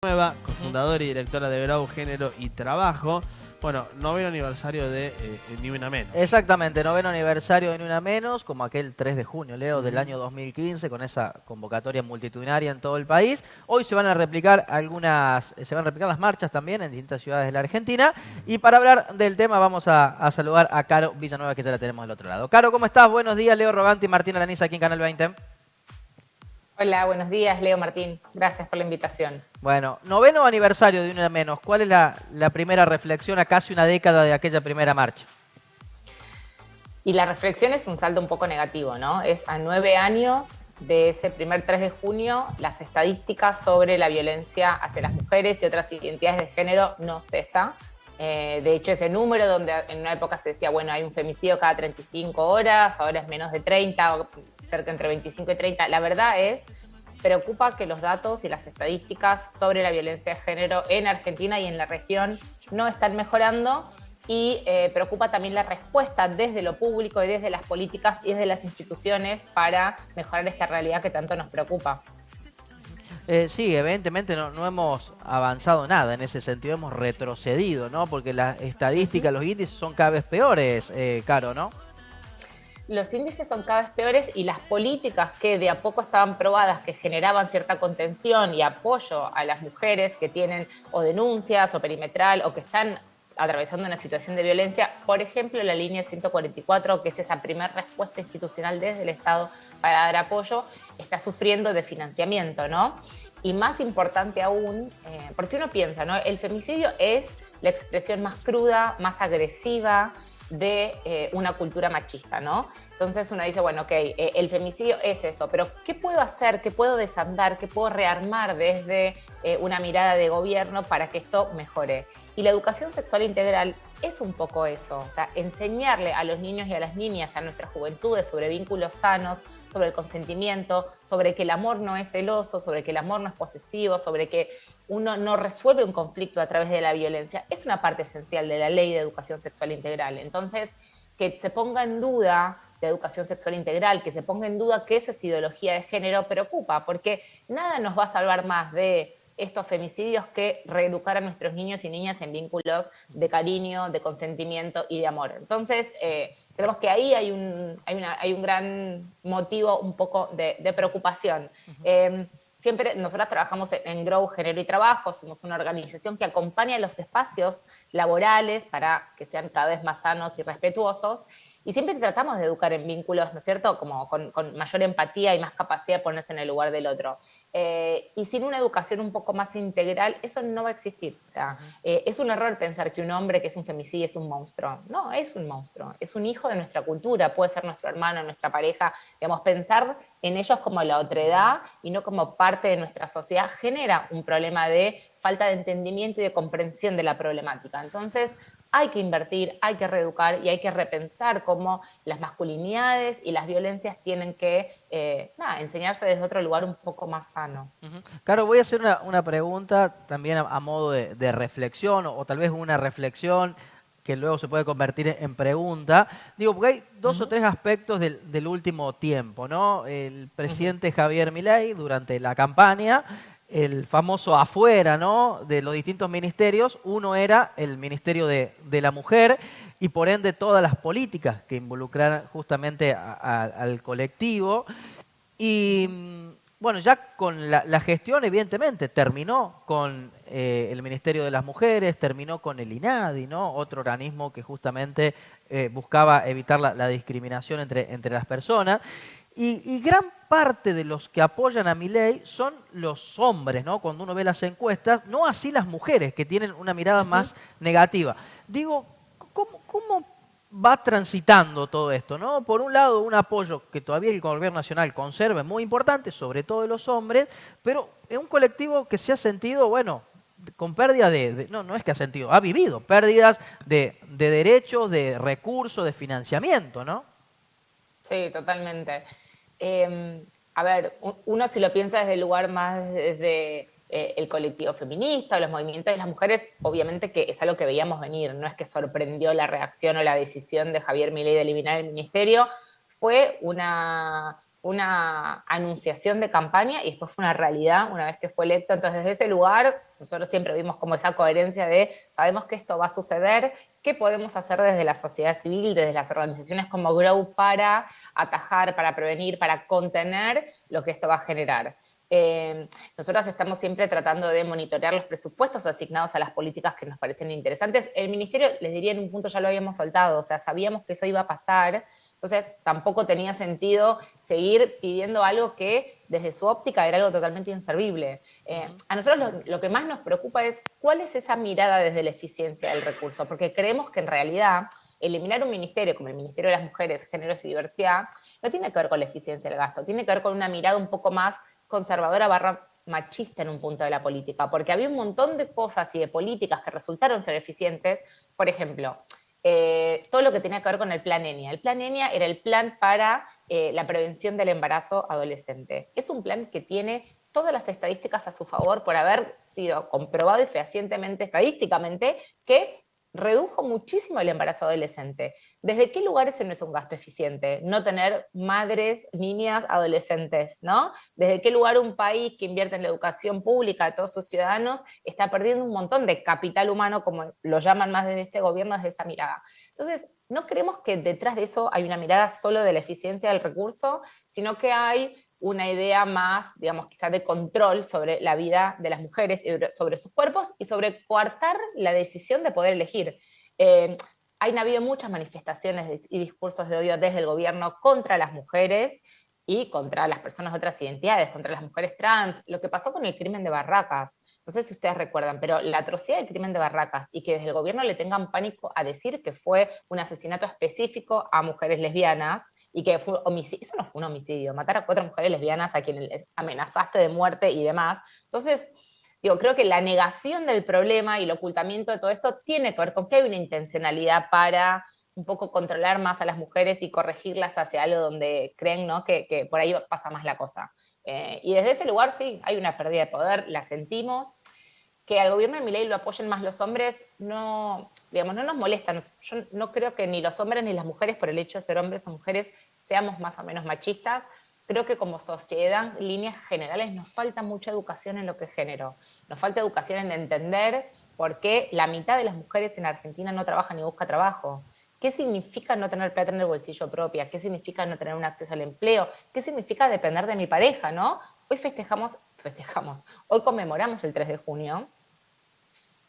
Nueva, cofundadora y directora de Grau, Género y Trabajo. Bueno, noveno aniversario de Ni Una Menos. Exactamente, noveno aniversario de Ni Una Menos, como aquel 3 de junio, Leo, del año 2015, con esa convocatoria multitudinaria en todo el país. Hoy se van a replicar las marchas también en distintas ciudades de la Argentina. Y para hablar del tema vamos a saludar a Caro Villanueva, que ya la tenemos del otro lado. Caro, ¿cómo estás? Buenos días, Leo Roganti y Martín Alaniz aquí en Canal 20. Hola, buenos días, Leo Martín. Gracias por la invitación. Bueno, noveno aniversario de Ni Una Menos. ¿Cuál es la primera reflexión a casi una década de aquella primera marcha? Y la reflexión es un saldo un poco negativo, ¿no? Es a 9 años de ese primer 3 de junio, las estadísticas sobre la violencia hacia las mujeres y otras identidades de género no cesa. De hecho, ese número donde en una época se decía, bueno, hay un femicidio cada 35 horas, ahora es menos de 30, o cerca entre 25 y 30. La verdad preocupa que los datos y las estadísticas sobre la violencia de género en Argentina y en la región no están mejorando. Y preocupa también la respuesta desde lo público y desde las políticas y desde las instituciones para mejorar esta realidad que tanto nos preocupa. Sí, evidentemente no hemos avanzado nada en ese sentido, hemos retrocedido, ¿no? Porque las estadísticas, los índices son cada vez peores, Caro, ¿no? Los índices son cada vez peores y las políticas que de a poco estaban probadas, que generaban cierta contención y apoyo a las mujeres que tienen o denuncias o perimetral o que están atravesando una situación de violencia, por ejemplo, la línea 144, que es esa primera respuesta institucional desde el Estado para dar apoyo, está sufriendo de financiamiento, ¿no? Y más importante aún, porque uno piensa, ¿no? El femicidio es la expresión más cruda, más agresiva de una cultura machista, ¿no? Entonces uno dice, bueno, ok, el femicidio es eso, pero ¿qué puedo hacer? ¿Qué puedo desandar? ¿Qué puedo rearmar desde una mirada de gobierno para que esto mejore? Y la educación sexual integral es un poco eso, o sea, enseñarle a los niños y a las niñas, a nuestras juventudes, sobre vínculos sanos, sobre el consentimiento, sobre que el amor no es celoso, sobre que el amor no es posesivo, sobre que uno no resuelve un conflicto a través de la violencia, es una parte esencial de la ley de educación sexual integral. Entonces, que se ponga en duda la educación sexual integral, que se ponga en duda que eso es ideología de género, preocupa, porque nada nos va a salvar más de estos femicidios que reeducar a nuestros niños y niñas en vínculos de cariño, de consentimiento y de amor. Entonces, creemos que ahí hay un gran motivo un poco de preocupación. Siempre nosotros trabajamos en Grow, Género y Trabajo, somos una organización que acompaña los espacios laborales para que sean cada vez más sanos y respetuosos. Y siempre tratamos de educar en vínculos, ¿no es cierto?, como con mayor empatía y más capacidad de ponerse en el lugar del otro. Y sin una educación un poco más integral, eso no va a existir. O sea, es un error pensar que un hombre que es un femicidio es un monstruo. No, es un monstruo. Es un hijo de nuestra cultura, puede ser nuestro hermano, nuestra pareja. Digamos, pensar en ellos como la otredad y no como parte de nuestra sociedad genera un problema de falta de entendimiento y de comprensión de la problemática. Entonces, hay que invertir, hay que reeducar y hay que repensar cómo las masculinidades y las violencias tienen que enseñarse desde otro lugar un poco más sano. Claro, voy a hacer una pregunta también a modo de reflexión o tal vez una reflexión que luego se puede convertir en pregunta. Digo, porque hay dos o tres aspectos del último tiempo, ¿no? El presidente Javier Milei durante la campaña, el famoso afuera, ¿no?, de los distintos ministerios. Uno era el Ministerio de la Mujer y por ende todas las políticas que involucraran justamente al colectivo. Y bueno, ya con la gestión, evidentemente, terminó con el Ministerio de las Mujeres, terminó con el INADI, ¿no? Otro organismo que justamente buscaba evitar la discriminación entre las personas. Y gran parte de los que apoyan a Milei son los hombres, ¿no? Cuando uno ve las encuestas, no así las mujeres, que tienen una mirada más negativa. Digo, ¿cómo va transitando todo esto, ¿no? Por un lado, un apoyo que todavía el gobierno nacional conserva, muy importante, sobre todo de los hombres, pero es un colectivo que se ha sentido, bueno, con pérdida no es que ha sentido, ha vivido pérdidas de derechos, de recursos, de financiamiento, ¿no? Sí, totalmente. A ver, uno si lo piensa desde el lugar más desde el colectivo feminista, los movimientos de las mujeres, obviamente que es algo que veíamos venir, no es que sorprendió la reacción o la decisión de Javier Milei de eliminar el ministerio, fue fue una anunciación de campaña y después fue una realidad una vez que fue electo. Entonces, desde ese lugar, nosotros siempre vimos como esa coherencia de sabemos que esto va a suceder, qué podemos hacer desde la sociedad civil, desde las organizaciones como Grow para atajar, para prevenir, para contener lo que esto va a generar. Nosotros estamos siempre tratando de monitorear los presupuestos asignados a las políticas que nos parecen interesantes. El ministerio, les diría, en un punto ya lo habíamos soltado, o sea, sabíamos que eso iba a pasar, entonces tampoco tenía sentido seguir pidiendo algo que desde su óptica era algo totalmente inservible. A nosotros lo que más nos preocupa es cuál es esa mirada desde la eficiencia del recurso, porque creemos que en realidad eliminar un ministerio como el Ministerio de las Mujeres, Géneros y Diversidad no tiene que ver con la eficiencia del gasto, tiene que ver con una mirada un poco más conservadora / machista en un punto de la política, porque había un montón de cosas y de políticas que resultaron ser eficientes. Por ejemplo, todo lo que tenía que ver con el Plan ENIA. El Plan ENIA era el plan para la prevención del embarazo adolescente. Es un plan que tiene todas las estadísticas a su favor por haber sido comprobado y fehacientemente, estadísticamente, que redujo muchísimo el embarazo adolescente. ¿Desde qué lugar eso no es un gasto eficiente? No tener madres, niñas, adolescentes, ¿no? ¿Desde qué lugar un país que invierte en la educación pública de todos sus ciudadanos está perdiendo un montón de capital humano, como lo llaman más desde este gobierno, desde esa mirada? Entonces, no creemos que detrás de eso hay una mirada solo de la eficiencia del recurso, sino que hay una idea más, digamos, quizás de control sobre la vida de las mujeres, sobre sus cuerpos y sobre coartar la decisión de poder elegir. Han habido muchas manifestaciones y discursos de odio desde el gobierno contra las mujeres y contra las personas de otras identidades, contra las mujeres trans. Lo que pasó con el crimen de Barracas, no sé si ustedes recuerdan, pero la atrocidad del crimen de Barracas y que desde el gobierno le tengan pánico a decir que fue un asesinato específico a mujeres lesbianas y que fue homicidio. Eso no fue un homicidio, matar a 4 mujeres lesbianas a quienes les amenazaste de muerte y demás. Entonces, digo, creo que la negación del problema y el ocultamiento de todo esto tiene que ver con que hay una intencionalidad para un poco controlar más a las mujeres y corregirlas hacia algo donde creen, ¿no?, que por ahí pasa más la cosa. Y desde ese lugar sí, hay una pérdida de poder, la sentimos. Que al gobierno de Milei lo apoyen más los hombres no, digamos, no nos molesta. Yo no creo que ni los hombres ni las mujeres, por el hecho de ser hombres o mujeres, seamos más o menos machistas. Creo que como sociedad, en líneas generales, nos falta mucha educación en lo que es género. Nos falta educación en entender por qué la mitad de las mujeres en Argentina no trabaja ni busca trabajo. ¿Qué significa no tener plata en el bolsillo propia? ¿Qué significa no tener un acceso al empleo? ¿Qué significa depender de mi pareja, no? Hoy hoy conmemoramos el 3 de junio,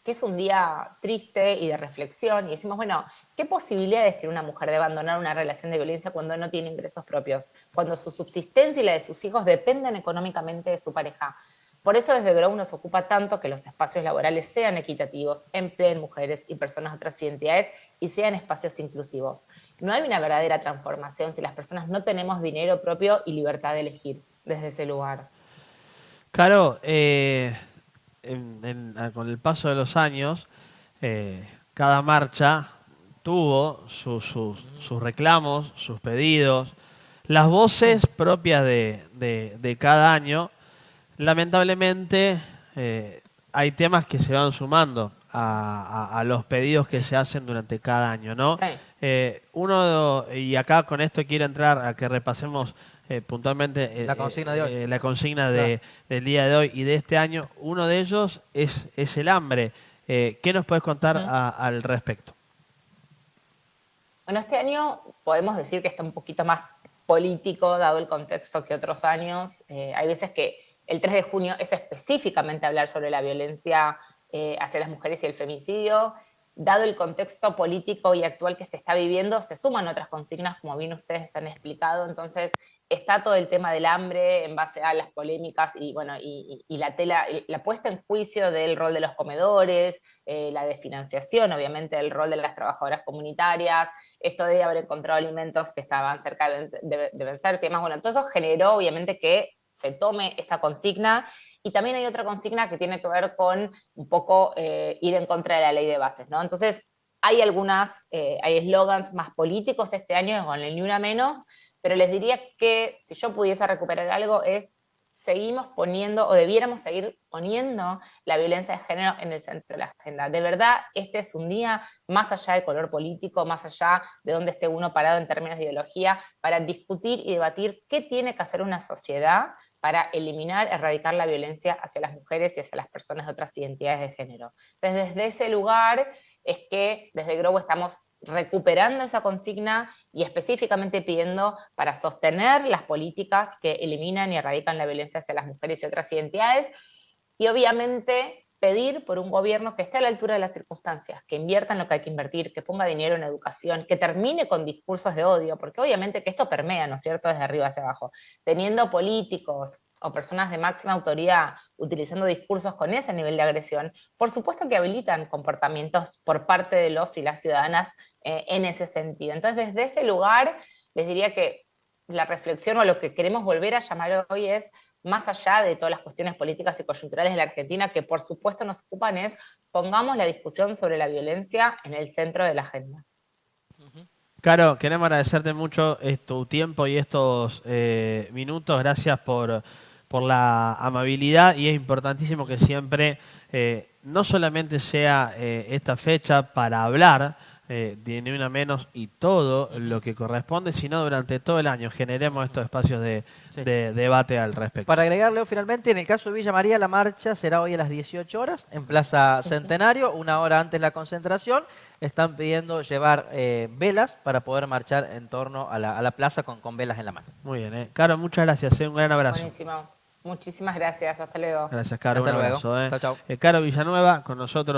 que es un día triste y de reflexión, y decimos, bueno, ¿qué posibilidades tiene una mujer de abandonar una relación de violencia cuando no tiene ingresos propios? Cuando su subsistencia y la de sus hijos dependen económicamente de su pareja. Por eso desde Grow nos ocupa tanto que los espacios laborales sean equitativos, empleen mujeres y personas de otras identidades y sean espacios inclusivos. No hay una verdadera transformación si las personas no tenemos dinero propio y libertad de elegir desde ese lugar. Claro, con el paso de los años, cada marcha tuvo sus reclamos, sus pedidos, las voces propias de cada año. Lamentablemente, hay temas que se van sumando a los pedidos que se hacen durante cada año, ¿no? Sí. Y acá con esto quiero entrar a que repasemos puntualmente La consigna de hoy. la consigna Claro. del día de hoy y de este año. Uno de ellos es el hambre. ¿Qué nos puedes contar al respecto? Bueno, este año podemos decir que está un poquito más político, dado el contexto, que otros años. Hay veces que el 3 de junio es específicamente hablar sobre la violencia hacia las mujeres y el femicidio. Dado el contexto político y actual que se está viviendo, se suman otras consignas, como bien ustedes han explicado. Entonces, está todo el tema del hambre en base a las polémicas y, bueno, y la puesta en juicio del rol de los comedores, la desfinanciación, obviamente, del rol de las trabajadoras comunitarias, esto de haber encontrado alimentos que estaban cerca de vencerse y demás. Bueno, todo eso generó, obviamente, que se tome esta consigna. Y también hay otra consigna que tiene que ver con un poco ir en contra de la ley de bases, ¿no? Entonces, hay hay eslogans más políticos este año con el Ni Una Menos, pero les diría que si yo pudiese recuperar algo es seguimos poniendo o debiéramos seguir poniendo la violencia de género en el centro de la agenda. De verdad, este es un día más allá del color político, más allá de dónde esté uno parado en términos de ideología, para discutir y debatir qué tiene que hacer una sociedad para eliminar, erradicar la violencia hacia las mujeres y hacia las personas de otras identidades de género. Entonces, desde ese lugar es que desde Grow estamos recuperando esa consigna y específicamente pidiendo para sostener las políticas que eliminan y erradican la violencia hacia las mujeres y otras identidades, y obviamente pedir por un gobierno que esté a la altura de las circunstancias, que invierta en lo que hay que invertir, que ponga dinero en educación, que termine con discursos de odio, porque obviamente que esto permea, ¿no es cierto?, desde arriba hacia abajo. Teniendo políticos o personas de máxima autoridad utilizando discursos con ese nivel de agresión, por supuesto que habilitan comportamientos por parte de los y las ciudadanas en ese sentido. Entonces, desde ese lugar, les diría que la reflexión o lo que queremos volver a llamar hoy es, más allá de todas las cuestiones políticas y coyunturales de la Argentina, que por supuesto nos ocupan, es pongamos la discusión sobre la violencia en el centro de la agenda. Caro, queremos agradecerte mucho tu tiempo y estos minutos. Gracias por la amabilidad, y es importantísimo que siempre no solamente sea esta fecha para hablar de Ni Una Menos y todo lo que corresponde, sino durante todo el año generemos estos espacios de debate al respecto. Para agregar, Leo, finalmente, en el caso de Villa María, la marcha será hoy a las 18 horas en Plaza Centenario, una hora antes de la concentración. Están pidiendo llevar velas para poder marchar en torno a la plaza con velas en la mano. Muy bien, Caro, muchas gracias, un gran abrazo. Buenísimo. Muchísimas gracias. Hasta luego. Gracias, Caro, Hasta un luego. abrazo. Chau, chau. Caro Villanueva con nosotros.